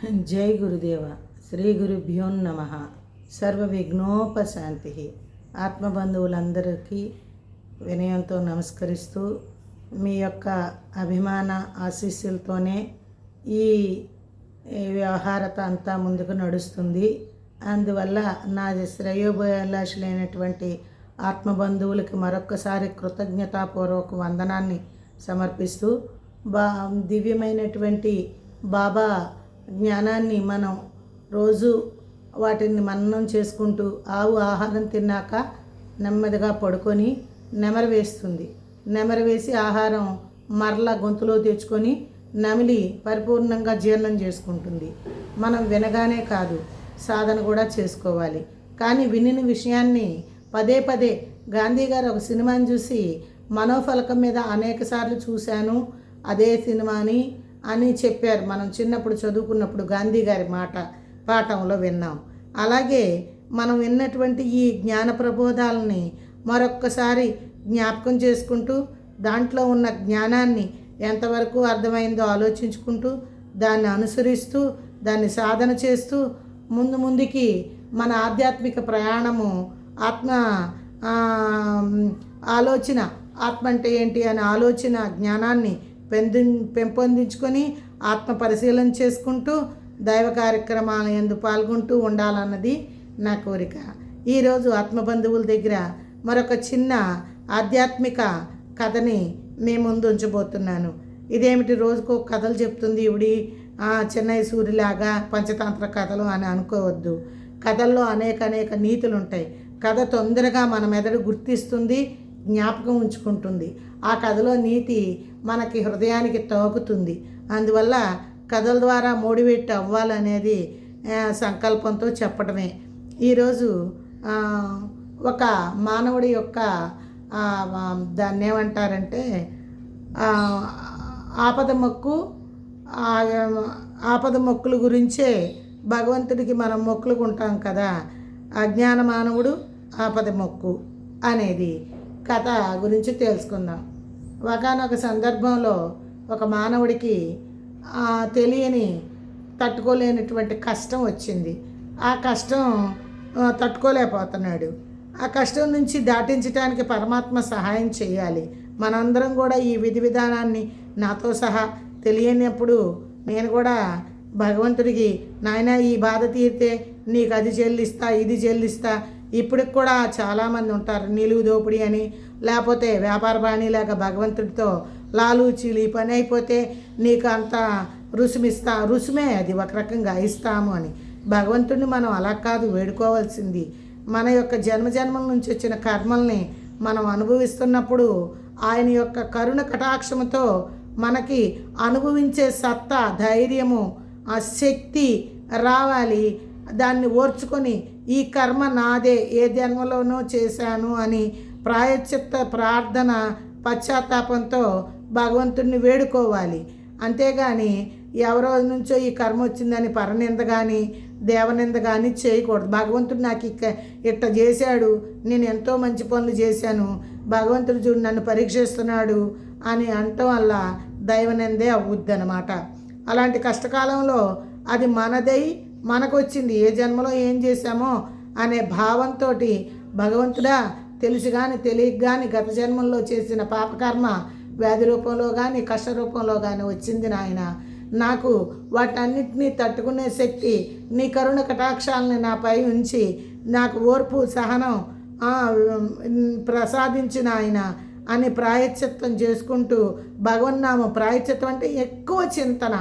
జై గురుదేవ. శ్రీ గురుభ్యో నమ. సర్వ విఘ్నోపశాంతి. ఆత్మబంధువులందరికీ వినయంతో నమస్కరిస్తూ మీ యొక్క అభిమాన ఆశీస్సులతోనే ఈ వ్యవహారత అంతా ముందుకు నడుస్తుంది. అందువల్ల నా శ్రేయోభిలాషులైనటువంటి ఆత్మబంధువులకి మరొక్కసారి కృతజ్ఞతాపూర్వక వందనాన్ని సమర్పిస్తూ దివ్యమైనటువంటి బాబా జ్ఞానాన్ని మనం రోజు వాటిని మననం చేసుకుంటూ ఆవు ఆహారం తిన్నాక నెమ్మదిగా పడుకొని నెమరు వేస్తుంది. నెమరు వేసి ఆహారం మరలా గొంతులో తెచ్చుకొని నమిలి పరిపూర్ణంగా జీర్ణం చేసుకుంటుంది. మనం వినగానే కాదు, సాధన కూడా చేసుకోవాలి. కానీ వినిన విషయాన్ని పదే పదే గాంధీ గారు ఒక సినిమాని చూసి మనోఫలకం మీద అనేక సార్లు చూశాను అదే సినిమాని అని చెప్పారు. మనం చిన్నప్పుడు చదువుకున్నప్పుడు గాంధీ గారి పాఠంలో విన్నాం. అలాగే మనం విన్నటువంటి ఈ జ్ఞాన ప్రబోధాలని మరొక్కసారి జ్ఞాపకం చేసుకుంటూ దాంట్లో ఉన్న జ్ఞానాన్ని ఎంతవరకు అర్థమైందో ఆలోచించుకుంటూ దాన్ని అనుసరిస్తూ దాన్ని సాధన చేస్తూ ముందుకి మన ఆధ్యాత్మిక ప్రయాణము ఆలోచన ఆత్మ అంటే ఏంటి అనే ఆలోచన జ్ఞానాన్ని పెంపొందించుకొని ఆత్మ పరిశీలన చేసుకుంటూ దైవ కార్యక్రమాల యందు పాల్గొంటూ ఉండాలన్నది నా కోరిక. ఈరోజు ఆత్మబంధువుల దగ్గర మరొక చిన్న ఆధ్యాత్మిక కథని మీ ముందు ఉంచబోతున్నాను. ఇదేమిటి రోజుకో కథలు చెప్తుంది ఇవిడి చెన్నై సూరిలాగా పంచతంత్ర కథలు అని అనుకోవద్దు. కథల్లో అనేక నీతులు ఉంటాయి. కథ తొందరగా మన మెదడు గుర్తిస్తుంది, జ్ఞాపకం ఉంచుకుంటుంది. ఆ కథలో నీతి మనకి హృదయానికి తాకుతుంది. అందువల్ల కథల ద్వారా మోటివేట్ అవ్వాలనేది సంకల్పంతో చెప్పడమే. ఈరోజు ఒక మానవుడి యొక్క దాన్ని ఏమంటారంటే ఆపద మొక్కుల గురించే భగవంతుడికి మనం మొక్కులుకుంటాం కదా. అజ్ఞాన మానవుడు ఆపద మొక్కు అనేది కథ గురించి తెలుసుకుందాం. ఒకానొక సందర్భంలో ఒక మానవుడికి తెలియని తట్టుకోలేనటువంటి కష్టం వచ్చింది. ఆ కష్టం తట్టుకోలేకపోతున్నాడు. ఆ కష్టం నుంచి దాటించడానికి పరమాత్మ సహాయం చేయాలి. మనందరం కూడా ఈ విధి విధానాన్ని నాతో సహా తెలియనప్పుడు నేను కూడా భగవంతుడికి నాయన ఈ బాధ తీరితే నీకు అది చెల్లిస్తా ఇది చెల్లిస్తా. ఇప్పటికి కూడా చాలామంది ఉంటారు నిలువు దోపిడీ అని, లేకపోతే వ్యాపార బాణీ లేక భగవంతుడితో లాలూచీలు ఈ పని అయిపోతే నీకు అంత రుసుమే అది ఒక రకంగా ఇస్తాము అని. భగవంతుడిని మనం అలా కాదు వేడుకోవాల్సింది. మన యొక్క జన్మజన్మల నుంచి వచ్చిన కర్మల్ని మనం అనుభవిస్తున్నప్పుడు ఆయన యొక్క కరుణ కటాక్షముతో మనకి అనుభవించే సత్తా, ధైర్యము, ఆ శక్తి రావాలి. దాన్ని ఓర్చుకొని ఈ కర్మ నాదే, ఏ జన్మలోనో చేశాను అని ప్రాయశ్చిత్త ప్రార్థన పశ్చాత్తాపంతో భగవంతుడిని వేడుకోవాలి. అంతేగాని ఎవరో నుంచో ఈ కర్మ వచ్చిందని పరనింద కానీ దేవనింద కానీ చేయకూడదు. భగవంతుడు నాకు ఇట్ట చేశాడు, నేను ఎంతో మంచి పనులు చేశాను, భగవంతుడు చూడు నన్ను పరీక్షిస్తున్నాడు అని అనటం వల్ల దైవనిందే అవుద్ది అన్నమాట. అలాంటి కష్టకాలంలో అది మనదై మనకు వచ్చింది, ఏ జన్మలో ఏం చేశామో అనే భావంతో భగవంతుడా తెలిసి కానీ తెలియక కానీ గత జన్మల్లో చేసిన పాపకర్మ వ్యాధి రూపంలో కానీ కష్ట రూపంలో కానీ వచ్చింది నాయన, నాకు వాటన్నిటినీ తట్టుకునే శక్తి నీ కరుణ కటాక్షాలని నాపై ఉంచి నాకు ఓర్పు సహనం ప్రసాదించిన ఆయన అని ప్రాయశ్చిత్తం చేసుకుంటూ భగవన్నామం. ప్రాయశ్చిత్తం అంటే ఎక్కువ చింతన,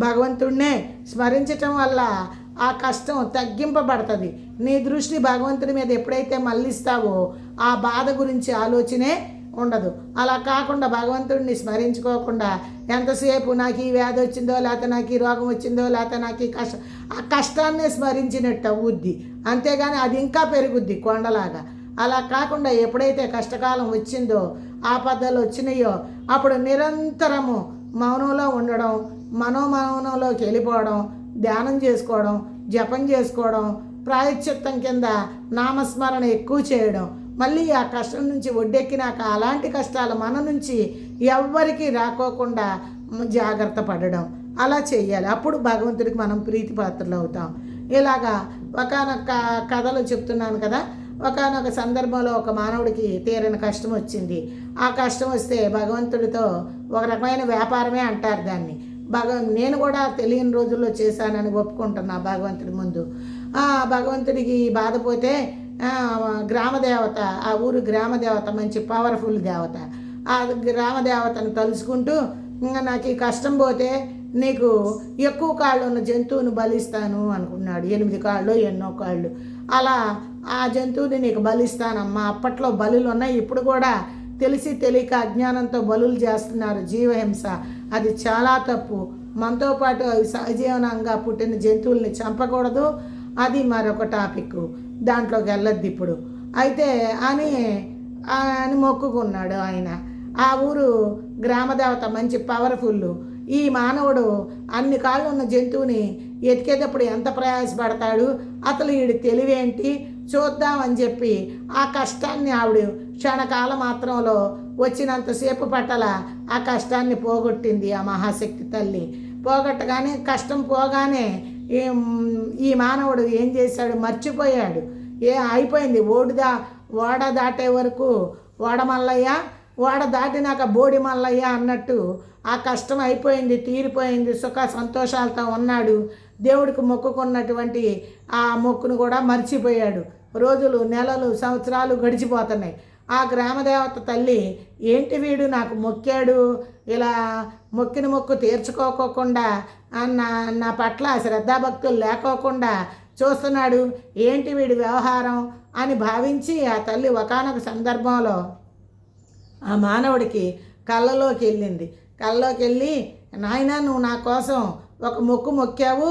భగవంతుడినే స్మరించటం వల్ల ఆ కష్టం తగ్గింపబడుతుంది. నీ దృష్టి భగవంతుడి మీద ఎప్పుడైతే మళ్ళిస్తావో ఆ బాధ గురించి ఆలోచనే ఉండదు. అలా కాకుండా భగవంతుడిని స్మరించుకోకుండా ఎంతసేపు నాకు ఈ వ్యాధి వచ్చిందో, లేకపోతే నాకు ఈ రోగం వచ్చిందో, లేకపోతే నాకు ఈ ఆ కష్టాన్నే స్మరించినట్టు అవుద్ది. అంతేగాని అది ఇంకా పెరుగుద్ది కొండలాగా. అలా కాకుండా ఎప్పుడైతే కష్టకాలం వచ్చిందో, ఆపదలు వచ్చినాయో అప్పుడు నిరంతరము మౌనంలో ఉండడం, మనోమౌనంలోకి వెళ్ళిపోవడం, ధ్యానం చేసుకోవడం, జపం చేసుకోవడం, ప్రాయశ్చిత్తం కింద నామస్మరణ ఎక్కువ చేయడం, మళ్ళీ ఆ కష్టం నుంచి ఒడ్డెక్కినాక అలాంటి కష్టాలు మన నుంచి ఎవ్వరికీ రాకోకుండా జాగ్రత్త పడడం. అలా చెయ్యాలి. అప్పుడు భగవంతుడికి మనం ప్రీతిపాత్రలు అవుతాం. ఇలాగా ఒకానొక కథలు చెప్తున్నాను కదా. ఒకానొక సందర్భంలో ఒక మానవుడికి తీరని కష్టం వచ్చింది. ఆ కష్టం వస్తే భగవంతుడితో ఒక రకమైన వ్యాపారమే అంటారు దాన్ని. నేను కూడా తెలియని రోజుల్లో చేశానని ఒప్పుకుంటున్నా భగవంతుడి ముందు. భగవంతుడికి బాధపోతే గ్రామదేవత, ఆ ఊరు గ్రామదేవత మంచి పవర్ఫుల్ దేవత. ఆ గ్రామదేవతను తలుచుకుంటూ నాకు ఈ కష్టం పోతే నీకు ఎక్కువ కాళ్ళు ఉన్న జంతువుని బలిస్తాను అనుకున్నాడు. 8 కాళ్ళు ఎన్నో కాళ్ళు. అలా ఆ జంతువుని నీకు బలిస్తానమ్మా. అప్పట్లో బలులు ఉన్నాయి, ఇప్పుడు కూడా తెలిసి తెలియక అజ్ఞానంతో బలులు చేస్తున్నారు. జీవహింస అది చాలా తప్పు. మనతో పాటు అవి సహజీవనంగా పుట్టిన జంతువుల్ని చంపకూడదు. అది మరొక టాపిక్, దాంట్లోకి వెళ్ళొద్దు ఇప్పుడు. అయితే అని మొక్కుకున్నాడు ఆయన. ఆ ఊరు గ్రామదేవత మంచి పవర్ఫుల్. ఈ మానవుడు అన్ని కాళ్ళు ఉన్న జంతువుని ఎతికేటప్పుడు ఎంత ప్రయాసపడతాడు, అసలు వీడి తెలివేంటి చూద్దామని చెప్పి ఆ కష్టాన్ని ఆవిడ క్షణకాల మాత్రంలో వచ్చినంతసేపు పట్టల ఆ కష్టాన్ని పోగొట్టింది ఆ మహాశక్తి తల్లి. పోగొట్టగానే కష్టం పోగానే ఈ మానవుడు ఏం చేశాడు, మర్చిపోయాడు. అయిపోయింది. ఓడ దాటే వరకు ఓడ మల్లయ్య, ఓడ దాటినాక బోడి మల్లయ్య అన్నట్టు ఆ కష్టం అయిపోయింది, తీరిపోయింది. సుఖ సంతోషాలతో ఉన్నాడు. దేవుడికి మొక్కుకున్నటువంటి ఆ మొక్కును కూడా మర్చిపోయాడు. రోజులు, నెలలు, సంవత్సరాలు గడిచిపోతున్నాయి. ఆ గ్రామదేవత తల్లి ఏంటి వీడు నాకు మొక్కాడు, ఇలా మొక్కిన మొక్కు తీర్చుకోకుండా నా పట్ల శ్రద్ధాభక్తులు లేకోకుండా చూస్తున్నాడు, ఏంటి వీడి వ్యవహారం అని భావించి ఆ తల్లి ఒకానొక సందర్భంలో ఆ మానవుడికి కళ్ళలోకి వెళ్ళి, నాయనా నువ్వు నా కోసం ఒక మొక్కు మొక్కావు,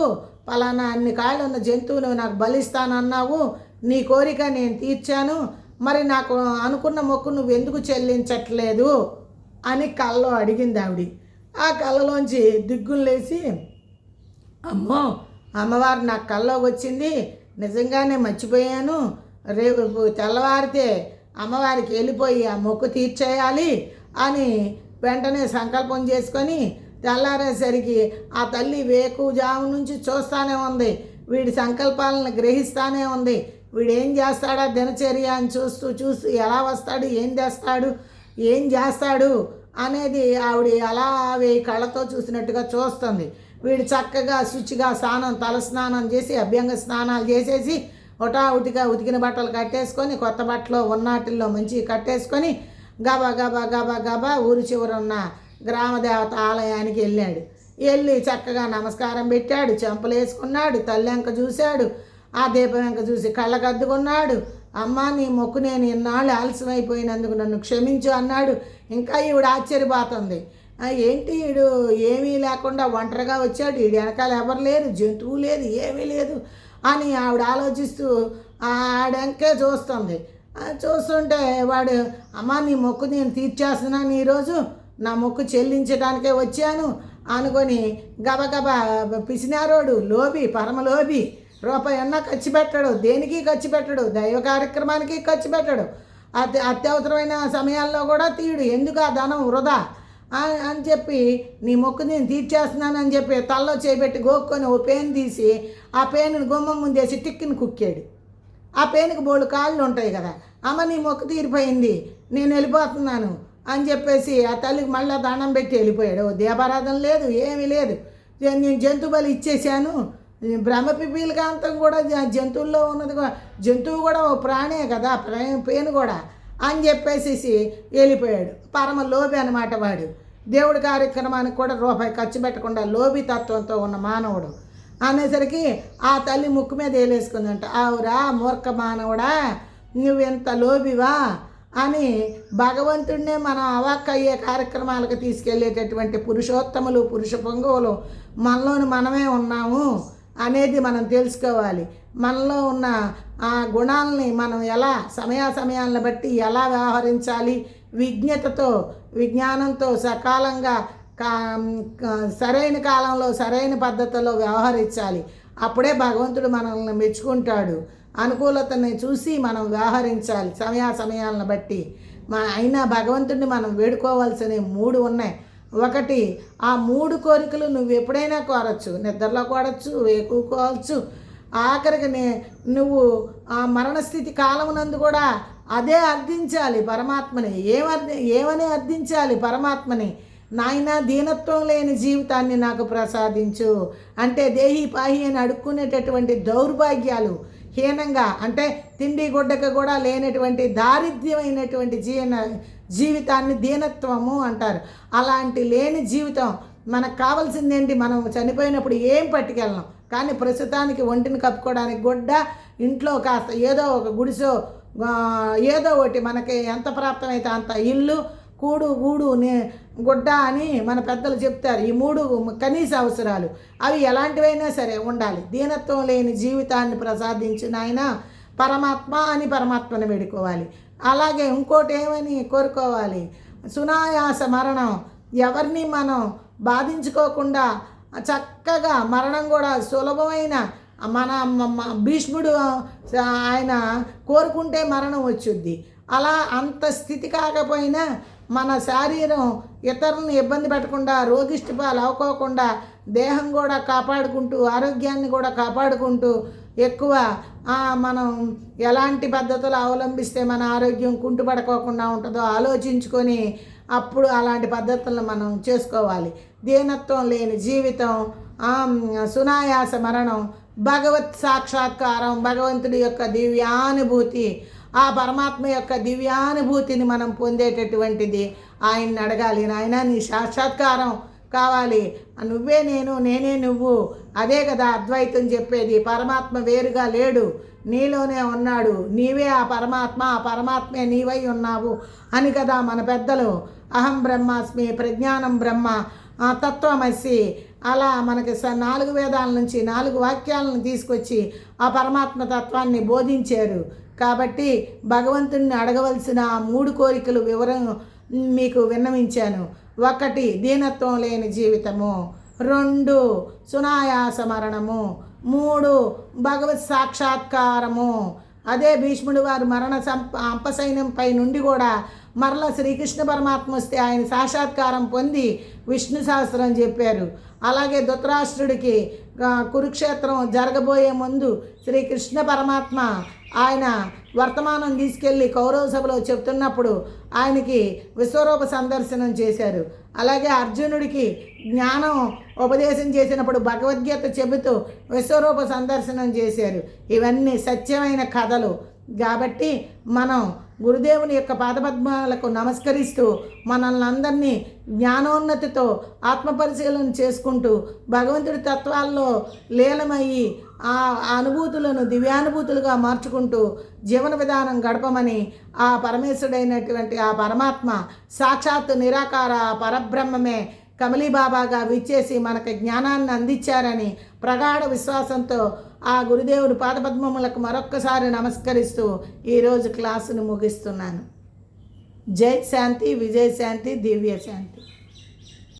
పలానా అన్ని కాళ్ళు ఉన్న జంతువు నువ్వు నాకు బలిస్తానన్నావు, నీ కోరిక నేను తీర్చాను, మరి నాకు అనుకున్న మొక్కు నువ్వు ఎందుకు చెల్లించట్లేదు అని కళ్ళలో అడిగింది ఆవిడ. ఆ కళ్ళలోంచి దిగ్గులు లేచి, అమ్మో అమ్మవారు నాకు కళ్ళలోకి వచ్చింది, నిజంగానే మర్చిపోయాను, రేపు తెల్లవారితే అమ్మవారికి వెళ్ళిపోయి ఆ మొక్కు తీర్చేయాలి అని వెంటనే సంకల్పం చేసుకొని తెల్లారేసరికి ఆ తల్లి వేకుజాము నుంచి చూస్తూనే ఉంది. వీడి సంకల్పాలను గ్రహిస్తూనే ఉంది. వీడు ఏం చేస్తాడా దినచర్య అని చూస్తూ ఎలా వస్తాడు, ఏం చేస్తాడు అనేది ఆవిడ అలా కళ్ళతో చూసినట్టుగా చూస్తుంది. వీడు చక్కగా శుచిగా తలస్నానం చేసి అభ్యంగ స్నానాలు చేసేసి ఉతికిన బట్టలు కట్టేసుకొని, కొత్త బట్టలు ఉన్నాటిల్లో మంచిగా కట్టేసుకొని గబా ఊరి చివరున్న గ్రామదేవత ఆలయానికి వెళ్ళి చక్కగా నమస్కారం పెట్టాడు, చెంపలు వేసుకున్నాడు, తల్లి వెంక చూశాడు, ఆ దీపం వెంక చూసి కళ్ళకద్దుకున్నాడు. అమ్మ నీ మొక్కు నేను ఇన్నాళ్ళు ఆలస్యమైపోయినందుకు నన్ను క్షమించు అన్నాడు. ఇంకా ఈవిడ ఆశ్చర్యపోతుంది, ఏంటి వీడు ఏమీ లేకుండా ఒంటరిగా వచ్చాడు, వీడు వెనకాల ఎవరు లేరు, జంతువు లేదు, ఏమీ లేదు అని ఆవిడ ఆలోచిస్తూ ఆడంకే చూస్తుంది. చూస్తుంటే వాడు, అమ్మ నీ మొక్కు నేను తీర్చేస్తున్నాను, ఈరోజు నా మొక్కు చెల్లించడానికే వచ్చాను అనుకొని గబగబా పిసినారోడు, పరమలోభి, రూపాయి అన్నా ఖర్చు పెట్టడు, దేనికి ఖర్చు పెట్టడు, దైవ కార్యక్రమానికి ఖర్చు పెట్టడు, అత్యవసరమైన సమయాల్లో కూడా తీయడు, ఎందుకు ఆ ధనం వృధా అని చెప్పి నీ మొక్కు నేను తీర్చేస్తున్నానని చెప్పి తల్లో చేపెట్టి గోక్కొని ఓ పేను తీసి ఆ పేనుని గుమ్మం ముందేసి టిక్కిని కుక్కాడు. ఆ పేనుకి బోళ్ళు కాళ్ళు ఉంటాయి కదా. అమ్మ నీ మొక్కు తీరిపోయింది, నేను వెళ్ళిపోతున్నాను అని చెప్పేసి ఆ తల్లికి మళ్ళీ దండం పెట్టి వెళ్ళిపోయాడు. దీపారాధన లేదు, ఏమీ లేదు. నేను జంతు బలి ఇచ్చేసాను. బ్రహ్మపిపీలకాంతం కూడా జంతువుల్లో ఉన్నది, జంతువు కూడా ఓ ప్రాణే కదా, పేను కూడా అని చెప్పేసి వెళ్ళిపోయాడు. పరమ లోభి అనమాట వాడు. దేవుడి కార్యక్రమానికి కూడా రూపాయి ఖర్చు పెట్టకుండా లోభి తత్వంతో ఉన్న మానవుడు అనేసరికి ఆ తల్లి ముక్కు మీద వేలేసుకుందంట. ఆవురా మూర్ఖ మానవుడా, నువ్వెంత లోబివా అని భగవంతుడినే మనం అవాక్కయ్యే కార్యక్రమాలకు తీసుకెళ్ళేటటువంటి పురుషోత్తములు, పురుష పొంగువులు మనలోని మనమే ఉన్నాము అనేది మనం తెలుసుకోవాలి. మనలో ఉన్న ఆ గుణాలని మనం ఎలా సమయాలను బట్టి ఎలా వ్యవహరించాలి, విజ్ఞతతో, విజ్ఞానంతో సకాలంగా సరైన కాలంలో సరైన పద్ధతిలో వ్యవహరించాలి. అప్పుడే భగవంతుడు మనల్ని మెచ్చుకుంటాడు. అనుకూలతని చూసి మనం వ్యవహరించాలి సమయాలను బట్టి. అయినా భగవంతుడిని మనం వేడుకోవాల్సిన 3 ఉన్నాయి. ఒకటి, ఆ 3 కోరికలు నువ్వు ఎప్పుడైనా కోరచ్చు. నిద్రలో కోరచ్చు, వేకువ కోరచ్చు, ఆఖరికి నువ్వు ఆ మరణస్థితి కాలమునందు కూడా అదే అర్థించాలి పరమాత్మని. ఏమని అర్థించాలి పరమాత్మని? నాయనా, దీనత్వం లేని జీవితాన్ని నాకు ప్రసాదించు అంటే దేహి పాహి అని అడుక్కునేటటువంటి దౌర్భాగ్యాలు, హీనంగా అంటే తిండి గుడ్డక కూడా లేనటువంటి దారిద్ర్యమైనటువంటి జీవితాన్ని దీనత్వము అంటారు. అలాంటి లేని జీవితం మనకు కావాల్సిందేంటి? మనం చనిపోయినప్పుడు ఏం పట్టుకెళ్ళం, కానీ ప్రస్తుతానికి ఒంటిని కప్పుకోవడానికి గుడ్డ, ఇంట్లో కాస్త ఏదో ఒక గుడిసో ఏదో ఒకటి మనకి ఎంత ప్రాప్తమైతే అంత, ఇల్లు, కూడు గూడు గుడ్డ అని మన పెద్దలు చెప్తారు. ఈ 3 కనీస అవసరాలు, అవి ఎలాంటివైనా సరే ఉండాలి. దీనత్వం లేని జీవితాన్ని ప్రసాదించిన ఆయన పరమాత్మ అని పరమాత్మను వేడుకోవాలి. అలాగే ఇంకోటి ఏమని కోరుకోవాలి? సునాయాస మరణం. ఎవరిని మనం బాధించుకోకుండా చక్కగా మరణం కూడా సులభమైన, మన భీష్ముడు ఆయన కోరుకుంటే మరణం వచ్చుద్ది. అలా అంత స్థితి కాకపోయినా మన శరీరం ఇతరులను ఇబ్బంది పెట్టకుండా, రోగిష్టి పాలు అవ్వకోకుండా దేహం కూడా కాపాడుకుంటూ, ఆరోగ్యాన్ని కూడా కాపాడుకుంటూ, ఎక్కువ మనం ఎలాంటి పద్ధతులు అవలంబిస్తే మన ఆరోగ్యం కుంటుపడుకోకుండా ఉంటుందో ఆలోచించుకొని అప్పుడు అలాంటి పద్ధతులను మనం చేసుకోవాలి. దీనత్వం లేని జీవితం, సునాయాస మరణం, భగవత్ సాక్షాత్కారం, భగవంతుడి యొక్క దివ్యానుభూతి, ఆ పరమాత్మ యొక్క దివ్యానుభూతిని మనం పొందేటటువంటిది ఆయన్ని అడగాలి. నాయన, నీ సాక్షాత్కారం కావాలి, నువ్వే నేను, నేనే నువ్వు, అదే కదా అద్వైతం చెప్పేది. పరమాత్మ వేరుగా లేడు, నీలోనే ఉన్నాడు, నీవే ఆ పరమాత్మ, ఆ పరమాత్మే నీవై ఉన్నావు అని కదా మన పెద్దలు అహం బ్రహ్మాస్మి, ప్రజ్ఞానం బ్రహ్మ, తత్వమసి, అలా మనకి 4 వేదాల నుంచి 4 వాక్యాలను తీసుకొచ్చి ఆ పరమాత్మ తత్వాన్ని బోధించారు. కాబట్టి భగవంతుడిని అడగవలసిన 3 కోరికలు వివరం మీకు విన్నవించాను. 1, దీనత్వం లేని జీవితము, 2, సునాయాస మరణము, 3, భగవత్ సాక్షాత్కారము. అదే భీష్ముడు వారు మరణ అంపసైన్యంపై నుండి కూడా మరల శ్రీకృష్ణ పరమాత్మ వస్తే ఆయన సాక్షాత్కారం పొంది విష్ణు సహస్రం చెప్పారు. అలాగే ధృతరాష్ట్రుడికి కురుక్షేత్రం జరగబోయే ముందు శ్రీకృష్ణ పరమాత్మ ఆయన వర్తమానం తీసుకెళ్ళి కౌరవ సభలో చెప్తున్నప్పుడు ఆయనకి విశ్వరూప సందర్శనం చేశారు. అలాగే అర్జునుడికి జ్ఞానం ఉపదేశం చేసినప్పుడు భగవద్గీత చెబుతూ విశ్వరూప సందర్శనం చేశారు. ఇవన్నీ సత్యమైన కథలు. కాబట్టి మనం గురుదేవుని యొక్క పాదపద్మాలకు నమస్కరిస్తూ మనల్ని అందరినీ జ్ఞానోన్నతితో ఆత్మపరిశీలన చేసుకుంటూ భగవంతుడి తత్వాల్లో లీలమయ్యి ఆ అనుభూతులను దివ్యానుభూతులుగా మార్చుకుంటూ జీవన విధానం గడపమని ఆ పరమేశ్వరుడైనటువంటి ఆ పరమాత్మ సాక్షాత్ నిరాకార పరబ్రహ్మమే కమలీబాబాగా విచ్చేసి మనకు జ్ఞానాన్ని అందించారని ప్రగాఢ విశ్వాసంతో ఆ గురుదేవుడి పాదపద్మములకు మరొక్కసారి నమస్కరిస్తూ ఈరోజు క్లాసును ముగిస్తున్నాను. జై శాంతి, విజయ శాంతి, దివ్య శాంతి.